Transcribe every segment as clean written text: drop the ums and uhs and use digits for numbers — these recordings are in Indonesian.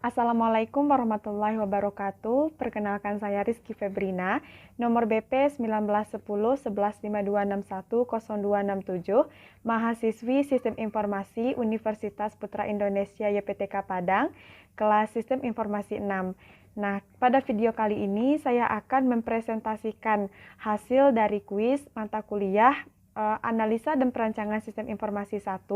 Assalamualaikum warahmatullahi wabarakatuh. Perkenalkan saya Rizky Febrina, nomor BP 1910 1152610267, mahasiswi Sistem Informasi Universitas Putra Indonesia YPTK Padang, kelas Sistem Informasi 6. Nah, pada video kali ini saya akan mempresentasikan hasil dari kuis mata kuliah Analisa dan Perancangan Sistem Informasi 1,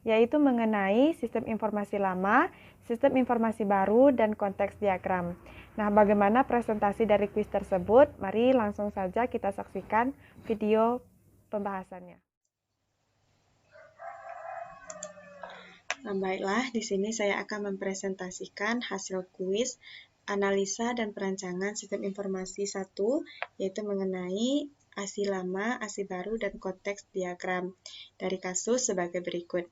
yaitu mengenai sistem informasi lama, sistem informasi baru, dan konteks diagram. Nah, bagaimana presentasi dari kuis tersebut? Mari langsung saja kita saksikan video pembahasannya. Baiklah, di sini saya akan mempresentasikan hasil kuis analisa dan perancangan sistem informasi 1, yaitu mengenai ASI lama, ASI baru, dan konteks diagram dari kasus sebagai berikut.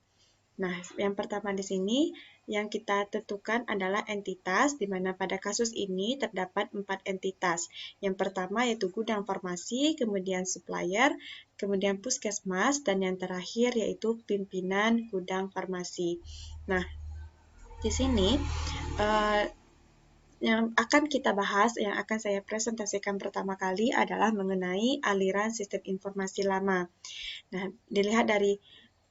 Nah, yang pertama di sini yang kita tentukan adalah entitas, di mana pada kasus ini terdapat 4 entitas. Yang pertama yaitu gudang farmasi, kemudian supplier, kemudian puskesmas, dan yang terakhir yaitu pimpinan gudang farmasi. Nah, di sini yang akan kita bahas, yang akan saya presentasikan pertama kali adalah mengenai aliran sistem informasi lama. Nah, dilihat dari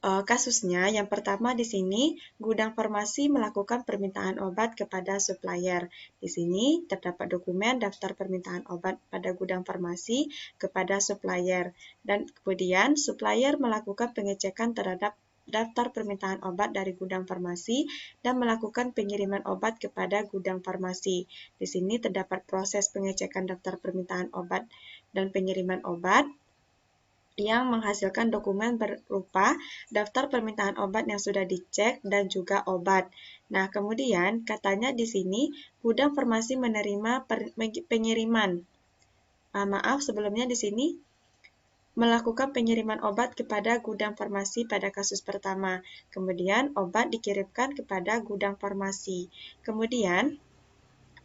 kasusnya, yang pertama di sini gudang farmasi melakukan permintaan obat kepada supplier. Di sini terdapat dokumen daftar permintaan obat pada gudang farmasi kepada supplier, dan kemudian supplier melakukan pengecekan terhadap daftar permintaan obat dari gudang farmasi dan melakukan pengiriman obat kepada gudang farmasi. Di sini terdapat proses pengecekan daftar permintaan obat dan pengiriman obat yang menghasilkan dokumen berupa daftar permintaan obat yang sudah dicek dan juga obat. Nah, kemudian katanya di sini gudang farmasi menerima pengiriman. Maaf, sebelumnya di sini melakukan pengiriman obat kepada gudang farmasi pada kasus pertama. Kemudian obat dikirimkan kepada gudang farmasi. Kemudian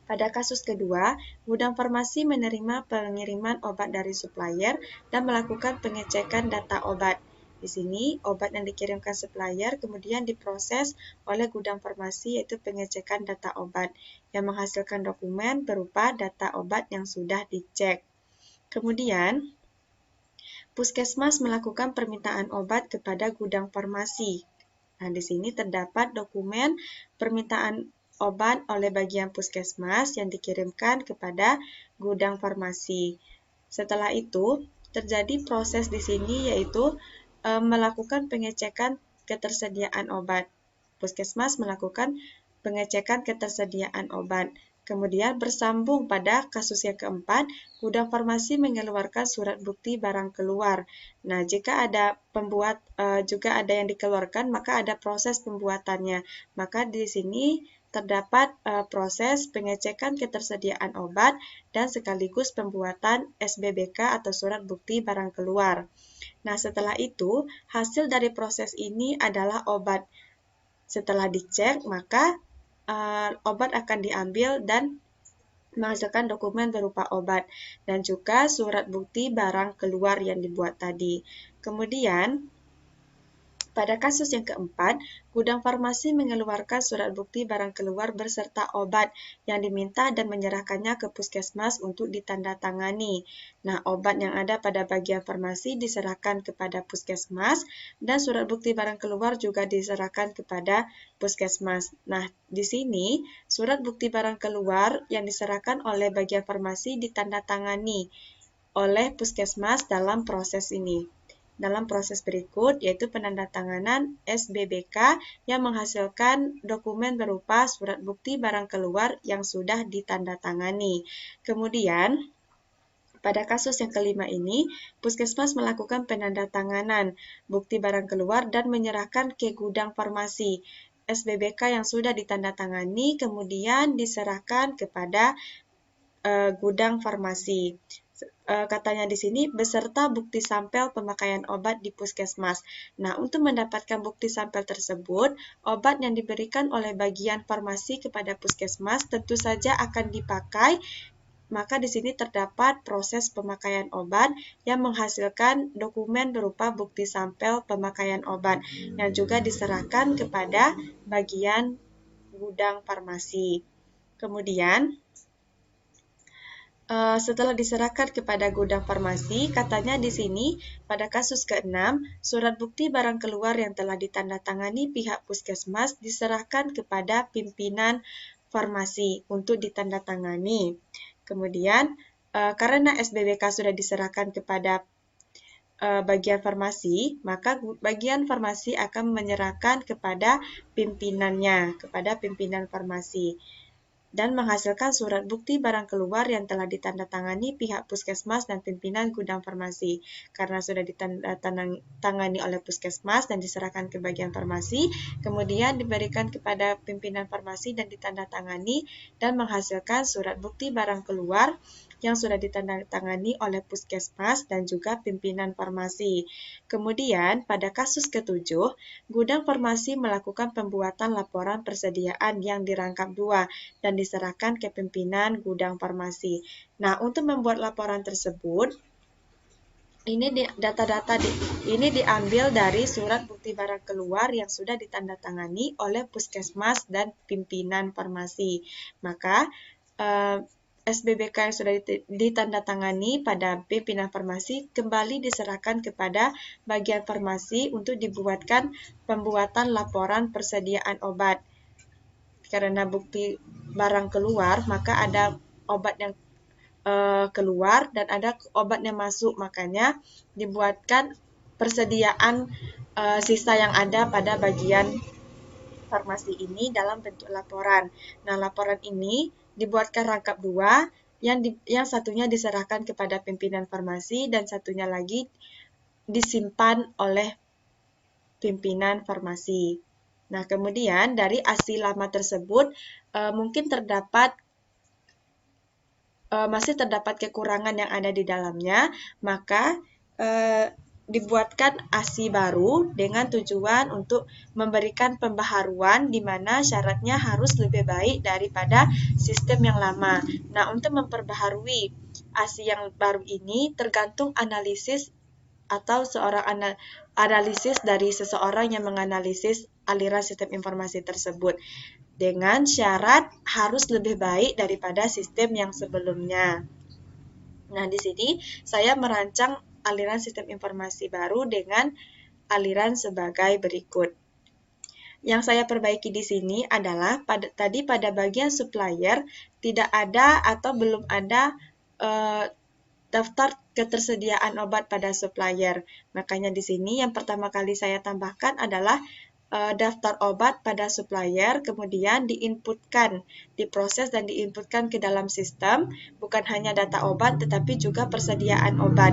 pada kasus kedua, gudang farmasi menerima pengiriman obat dari supplier dan melakukan pengecekan data obat. Di sini, obat yang dikirimkan supplier kemudian diproses oleh gudang farmasi, yaitu pengecekan data obat, yang menghasilkan dokumen berupa data obat yang sudah dicek. Kemudian, puskesmas melakukan permintaan obat kepada gudang farmasi. Nah, di sini terdapat dokumen permintaan obat oleh bagian puskesmas yang dikirimkan kepada gudang farmasi. Setelah itu, terjadi proses di sini yaitu melakukan pengecekan ketersediaan obat. Puskesmas melakukan pengecekan ketersediaan obat. Kemudian bersambung pada kasus yang keempat, gudang farmasi mengeluarkan surat bukti barang keluar. Nah, jika ada juga ada yang dikeluarkan, maka ada proses pembuatannya. Maka di sini terdapat proses pengecekan ketersediaan obat dan sekaligus pembuatan SBBK atau surat bukti barang keluar. Nah, setelah itu, hasil dari proses ini adalah obat. Setelah dicek, maka obat akan diambil dan menghasilkan dokumen berupa obat dan juga surat bukti barang keluar yang dibuat tadi. Kemudian, pada kasus yang keempat, gudang farmasi mengeluarkan surat bukti barang keluar beserta obat yang diminta dan menyerahkannya ke puskesmas untuk ditandatangani. Nah, obat yang ada pada bagian farmasi diserahkan kepada puskesmas dan surat bukti barang keluar juga diserahkan kepada puskesmas. Nah, di sini surat bukti barang keluar yang diserahkan oleh bagian farmasi ditandatangani oleh puskesmas dalam proses ini. Dalam proses berikut, yaitu penandatanganan SBBK yang menghasilkan dokumen berupa surat bukti barang keluar yang sudah ditandatangani. Kemudian, pada kasus yang kelima ini, puskesmas melakukan penandatanganan bukti barang keluar dan menyerahkan ke gudang farmasi. SBBK yang sudah ditandatangani kemudian diserahkan kepada gudang farmasi. Katanya di sini beserta bukti sampel pemakaian obat di puskesmas. Nah, untuk mendapatkan bukti sampel tersebut, obat yang diberikan oleh bagian farmasi kepada puskesmas tentu saja akan dipakai. Maka di sini terdapat proses pemakaian obat yang menghasilkan dokumen berupa bukti sampel pemakaian obat yang juga diserahkan kepada bagian gudang farmasi. Kemudian, setelah diserahkan kepada gudang farmasi, katanya di sini pada kasus ke-6, surat bukti barang keluar yang telah ditandatangani pihak puskesmas diserahkan kepada pimpinan farmasi untuk ditandatangani. Kemudian, karena SBBK sudah diserahkan kepada bagian farmasi, maka bagian farmasi akan menyerahkan kepada pimpinannya, kepada pimpinan farmasi, dan menghasilkan surat bukti barang keluar yang telah ditandatangani pihak puskesmas dan pimpinan gudang farmasi. Karena sudah ditandatangani oleh puskesmas dan diserahkan ke bagian farmasi, kemudian diberikan kepada pimpinan farmasi dan ditandatangani dan menghasilkan surat bukti barang keluar yang sudah ditandatangani oleh puskesmas dan juga pimpinan farmasi. Kemudian, pada kasus ke-7, gudang farmasi melakukan pembuatan laporan persediaan yang dirangkap 2 dan diserahkan ke pimpinan gudang farmasi. Nah, untuk membuat laporan tersebut, ini data-data ini diambil dari surat bukti barang keluar yang sudah ditandatangani oleh puskesmas dan pimpinan farmasi. Maka, SBBK yang sudah ditandatangani pada pimpinan farmasi kembali diserahkan kepada bagian farmasi untuk dibuatkan pembuatan laporan persediaan obat. Karena bukti barang keluar, maka ada obat yang keluar dan ada obat yang masuk, makanya dibuatkan persediaan sisa yang ada pada bagian farmasi ini dalam bentuk laporan. Nah, laporan ini dibuatkan rangkap 2, yang satunya diserahkan kepada pimpinan farmasi dan satunya lagi disimpan oleh pimpinan farmasi. Nah, kemudian dari ASI lama tersebut mungkin masih terdapat kekurangan yang ada di dalamnya, maka dibuatkan ASI baru dengan tujuan untuk memberikan pembaharuan di mana syaratnya harus lebih baik daripada sistem yang lama. Nah, untuk memperbaharui ASI yang baru ini tergantung analisis atau analisis dari seseorang yang menganalisis aliran sistem informasi tersebut, dengan syarat harus lebih baik daripada sistem yang sebelumnya. Nah, di sini saya merancang aliran sistem informasi baru dengan aliran sebagai berikut. Yang saya perbaiki di sini adalah pada bagian supplier tidak ada atau belum ada daftar ketersediaan obat pada supplier. Makanya di sini yang pertama kali saya tambahkan adalah daftar obat pada supplier, kemudian diinputkan, diproses dan diinputkan ke dalam sistem, bukan hanya data obat tetapi juga persediaan obat.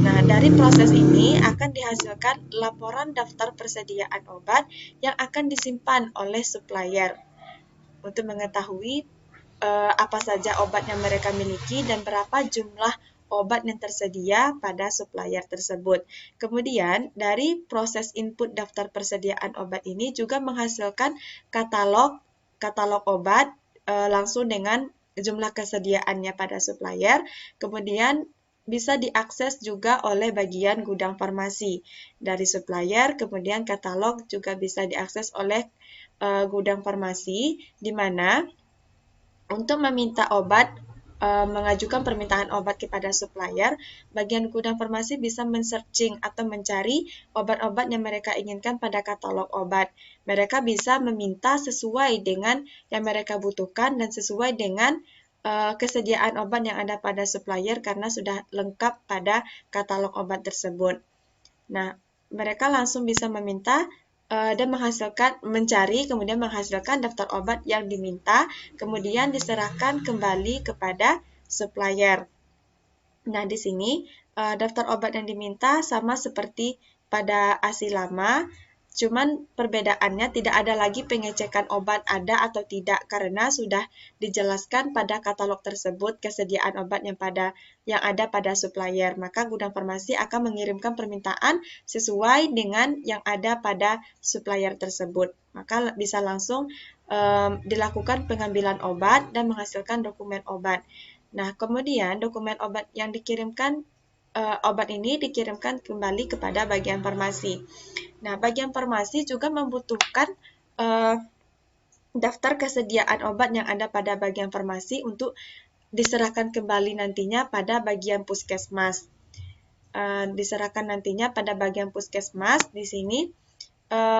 Nah, dari proses ini akan dihasilkan laporan daftar persediaan obat yang akan disimpan oleh supplier untuk mengetahui apa saja obat yang mereka miliki dan berapa jumlah obat yang tersedia pada supplier tersebut. Kemudian, dari proses input daftar persediaan obat ini juga menghasilkan katalog obat langsung dengan jumlah kesediaannya pada supplier. Kemudian, bisa diakses juga oleh bagian gudang farmasi. Dari supplier, kemudian katalog juga bisa diakses oleh gudang farmasi, di mana untuk meminta obat, mengajukan permintaan obat kepada supplier, bagian gudang farmasi bisa men-searching atau mencari obat-obat yang mereka inginkan pada katalog obat. Mereka bisa meminta sesuai dengan yang mereka butuhkan dan sesuai dengan kesediaan obat yang ada pada supplier karena sudah lengkap pada katalog obat tersebut. Nah, mereka langsung bisa meminta dan mencari, kemudian menghasilkan daftar obat yang diminta, kemudian diserahkan kembali kepada supplier. Nah, di sini daftar obat yang diminta sama seperti pada ASI lama, cuman perbedaannya tidak ada lagi pengecekan obat ada atau tidak karena sudah dijelaskan pada katalog tersebut kesediaan obat yang ada pada supplier. Maka gudang farmasi akan mengirimkan permintaan sesuai dengan yang ada pada supplier tersebut. Maka bisa langsung dilakukan pengambilan obat dan menghasilkan dokumen obat. Nah, kemudian dokumen obat yang dikirimkan obat ini dikirimkan kembali kepada bagian farmasi. Nah, bagian farmasi juga membutuhkan daftar kesediaan obat yang ada pada bagian farmasi untuk diserahkan kembali nantinya pada bagian puskesmas. Diserahkan nantinya pada bagian puskesmas. Di sini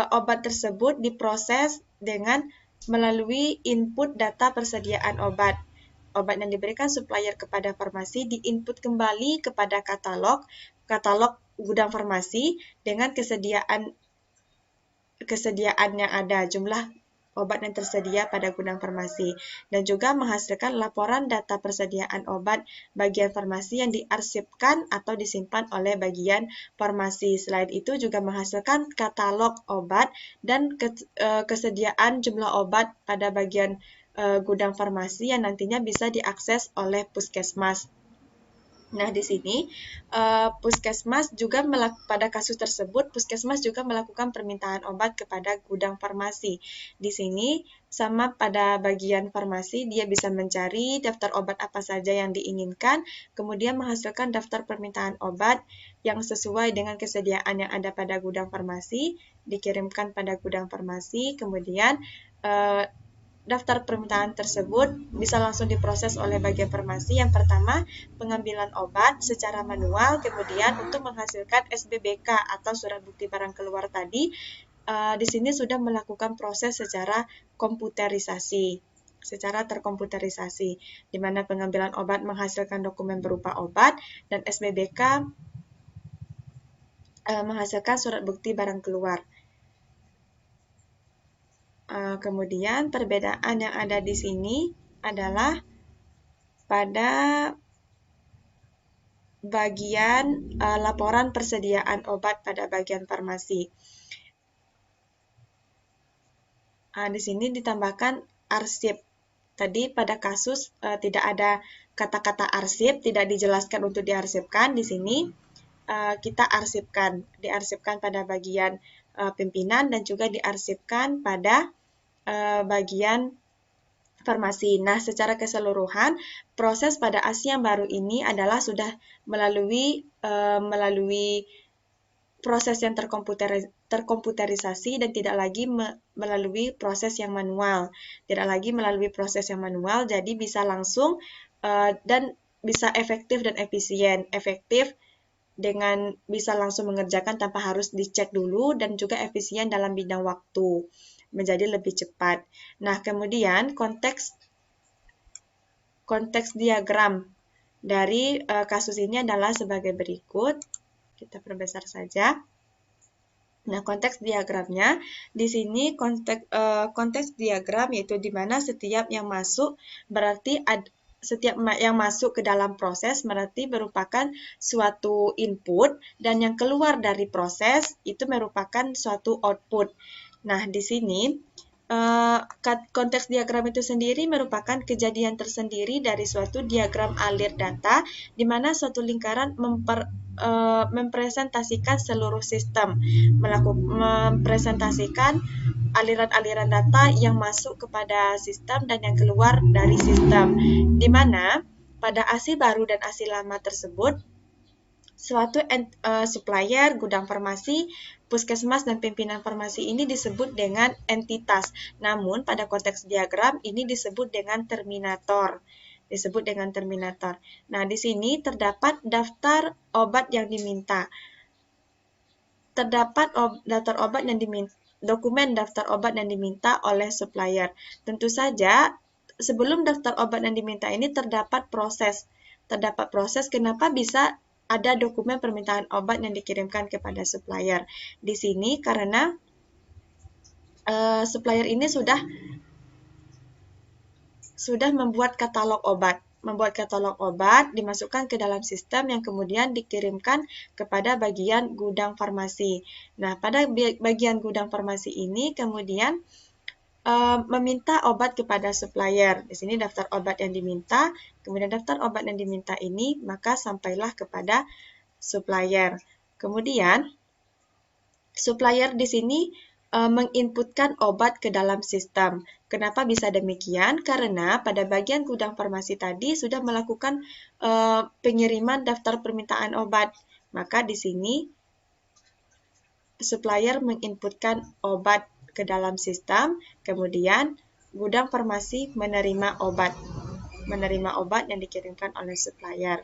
obat tersebut diproses dengan melalui input data persediaan obat. Obat yang diberikan supplier kepada farmasi diinput kembali kepada katalog gudang farmasi dengan kesediaan yang ada, jumlah obat yang tersedia pada gudang farmasi, dan juga menghasilkan laporan data persediaan obat bagian farmasi yang diarsipkan atau disimpan oleh bagian farmasi. Selain itu juga menghasilkan katalog obat dan kesediaan jumlah obat pada bagian gudang farmasi yang nantinya bisa diakses oleh puskesmas. Nah, di sini puskesmas juga pada kasus tersebut puskesmas juga melakukan permintaan obat kepada gudang farmasi. Di sini sama pada bagian farmasi dia bisa mencari daftar obat apa saja yang diinginkan, kemudian menghasilkan daftar permintaan obat yang sesuai dengan kesediaan yang ada pada gudang farmasi, dikirimkan pada gudang farmasi, kemudian daftar permintaan tersebut bisa langsung diproses oleh bagian farmasi. Yang pertama, pengambilan obat secara manual, kemudian untuk menghasilkan SBBK atau surat bukti barang keluar tadi, di sini sudah melakukan proses secara komputerisasi, secara terkomputerisasi, di mana pengambilan obat menghasilkan dokumen berupa obat dan SBBK menghasilkan surat bukti barang keluar. Kemudian perbedaan yang ada di sini adalah pada bagian laporan persediaan obat pada bagian farmasi. Di sini ditambahkan arsip. Tadi pada kasus tidak ada kata-kata arsip, tidak dijelaskan untuk diarsipkan. Di sini kita arsipkan, diarsipkan pada bagian pimpinan dan juga diarsipkan pada bagian farmasi. Nah, secara keseluruhan, proses pada ASI yang baru ini adalah sudah melalui proses yang terkomputerisasi dan tidak lagi melalui proses yang manual. Tidak lagi melalui proses yang manual, jadi bisa langsung dan bisa efektif dan efisien. Efektif dengan bisa langsung mengerjakan tanpa harus dicek dulu dan juga efisien dalam bidang waktu, menjadi lebih cepat. Nah, kemudian konteks diagram dari kasus ini adalah sebagai berikut. Kita perbesar saja. Nah, konteks diagramnya di sini konteks diagram yaitu di mana setiap yang masuk berarti setiap yang masuk ke dalam proses berarti merupakan suatu input dan yang keluar dari proses itu merupakan suatu output. Nah, di sini konteks diagram itu sendiri merupakan kejadian tersendiri dari suatu diagram alir data di mana suatu lingkaran mempresentasikan seluruh sistem, mempresentasikan aliran-aliran data yang masuk kepada sistem dan yang keluar dari sistem, di mana pada ASI baru dan ASI lama tersebut suatu supplier, gudang farmasi, puskesmas, dan pimpinan farmasi ini disebut dengan entitas. Namun pada konteks diagram ini disebut dengan terminator. Nah, di sini terdapat daftar obat yang diminta. Terdapat daftar obat yang diminta, dokumen daftar obat yang diminta oleh supplier. Tentu saja sebelum daftar obat yang diminta ini terdapat proses. Kenapa bisa ada dokumen permintaan obat yang dikirimkan kepada supplier. Di sini karena supplier ini sudah membuat katalog obat. Dimasukkan ke dalam sistem yang kemudian dikirimkan kepada bagian gudang farmasi. Nah, pada bagian gudang farmasi ini kemudian meminta obat kepada supplier. Di sini daftar obat yang diminta, kemudian daftar obat yang diminta ini maka sampailah kepada supplier. Kemudian supplier di sini menginputkan obat ke dalam sistem. Kenapa bisa demikian? Karena pada bagian gudang farmasi tadi sudah melakukan pengiriman daftar permintaan obat. Maka di sini supplier menginputkan obat ke dalam sistem, kemudian gudang farmasi menerima obat yang dikirimkan oleh supplier.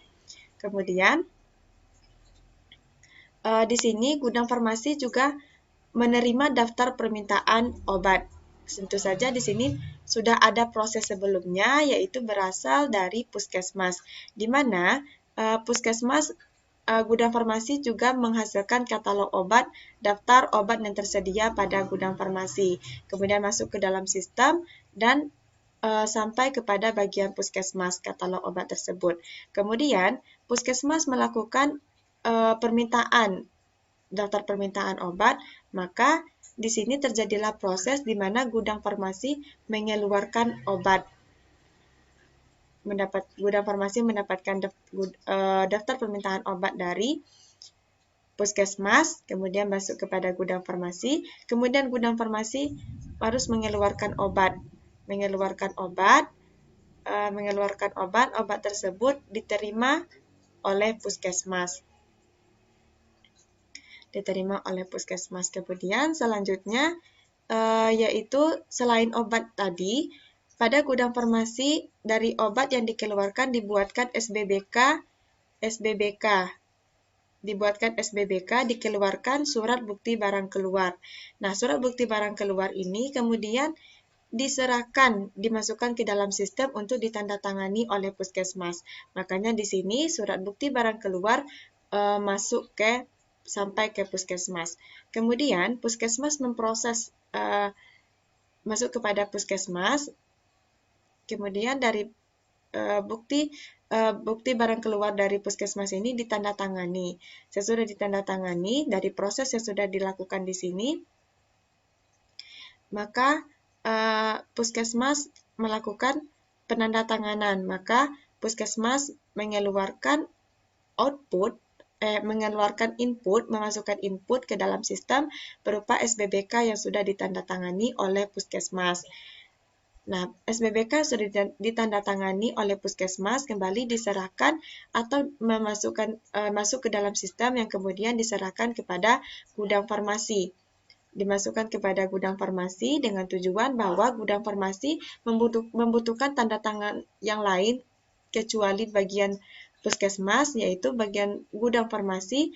Kemudian di sini gudang farmasi juga menerima daftar permintaan obat. Tentu saja di sini sudah ada proses sebelumnya, yaitu berasal dari puskesmas, di mana puskesmas gudang farmasi juga menghasilkan katalog obat, daftar obat yang tersedia pada gudang farmasi, kemudian masuk ke dalam sistem dan sampai kepada bagian puskesmas katalog obat tersebut. Kemudian puskesmas melakukan daftar permintaan obat, maka di sini terjadilah proses di mana gudang farmasi mengeluarkan obat. Gudang farmasi mendapatkan daftar permintaan obat dari puskesmas, kemudian masuk kepada gudang farmasi, kemudian gudang farmasi harus mengeluarkan obat. Obat tersebut diterima oleh puskesmas. Kemudian selanjutnya yaitu selain obat tadi, pada gudang farmasi dari obat yang dikeluarkan dibuatkan SBBK, dikeluarkan surat bukti barang keluar. Nah, surat bukti barang keluar ini kemudian dimasukkan ke dalam sistem untuk ditandatangani oleh puskesmas. Makanya di sini surat bukti barang keluar sampai ke puskesmas. Kemudian puskesmas memproses masuk kepada puskesmas. Kemudian dari bukti barang keluar dari puskesmas ini ditandatangani. Sesudah ditandatangani dari proses yang sudah dilakukan di sini, maka puskesmas melakukan penandatanganan. Maka puskesmas mengeluarkan memasukkan input ke dalam sistem berupa SBBK yang sudah ditandatangani oleh puskesmas. Nah, SBBK sudah ditandatangani oleh puskesmas, kembali diserahkan atau masuk ke dalam sistem yang kemudian diserahkan kepada gudang farmasi. Dimasukkan kepada gudang farmasi dengan tujuan bahwa gudang farmasi membutuhkan tanda tangan yang lain kecuali bagian puskesmas, yaitu bagian gudang farmasi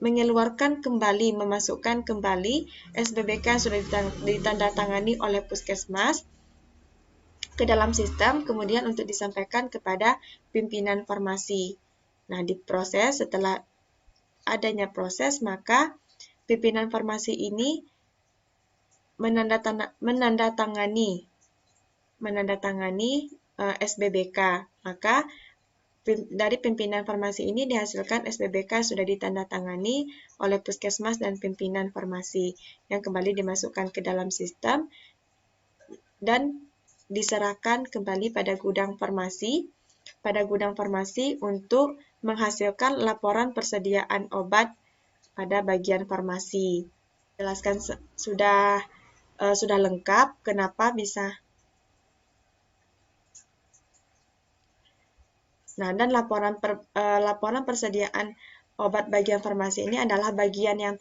memasukkan kembali SBBK yang sudah ditandatangani oleh puskesmas ke dalam sistem, kemudian untuk disampaikan kepada pimpinan farmasi. Nah, setelah adanya proses, maka pimpinan farmasi ini menandatangani SBBK. Maka dari pimpinan farmasi ini dihasilkan SBBK sudah ditandatangani oleh puskesmas dan pimpinan farmasi yang kembali dimasukkan ke dalam sistem dan diserahkan kembali pada gudang farmasi untuk menghasilkan laporan persediaan obat pada bagian farmasi. Jelaskan sudah lengkap kenapa bisa. Nah, dan laporan persediaan obat bagian farmasi ini adalah bagian yang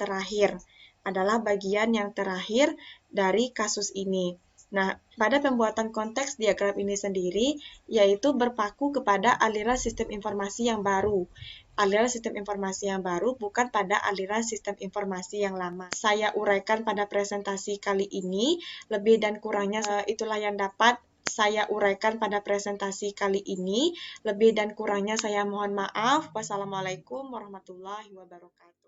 terakhir dari kasus ini. Nah, pada pembuatan konteks diagram ini sendiri, yaitu berpaku kepada aliran sistem informasi yang baru. Aliran sistem informasi yang baru bukan pada aliran sistem informasi yang lama. Saya uraikan pada presentasi kali ini, lebih dan kurangnya itulah yang dapat saya uraikan pada presentasi kali ini. Lebih dan kurangnya saya mohon maaf. Wassalamualaikum warahmatullahi wabarakatuh.